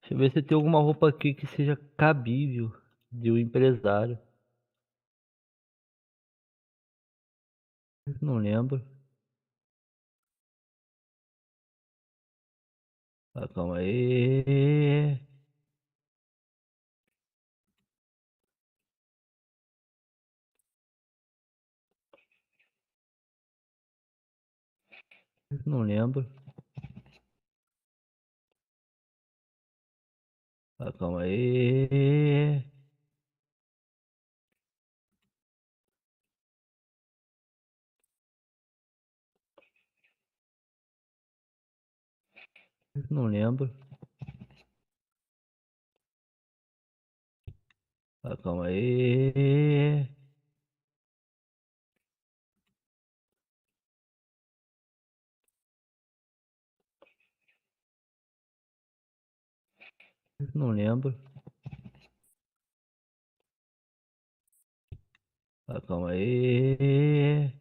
Deixa eu ver se tem alguma roupa aqui que seja cabível de um empresário. Não lembro. Ah, calma aí. Não lembro. Ah, calma aí. Não lembro. Ah, calma aí. Não lembro. Ah, calma aí.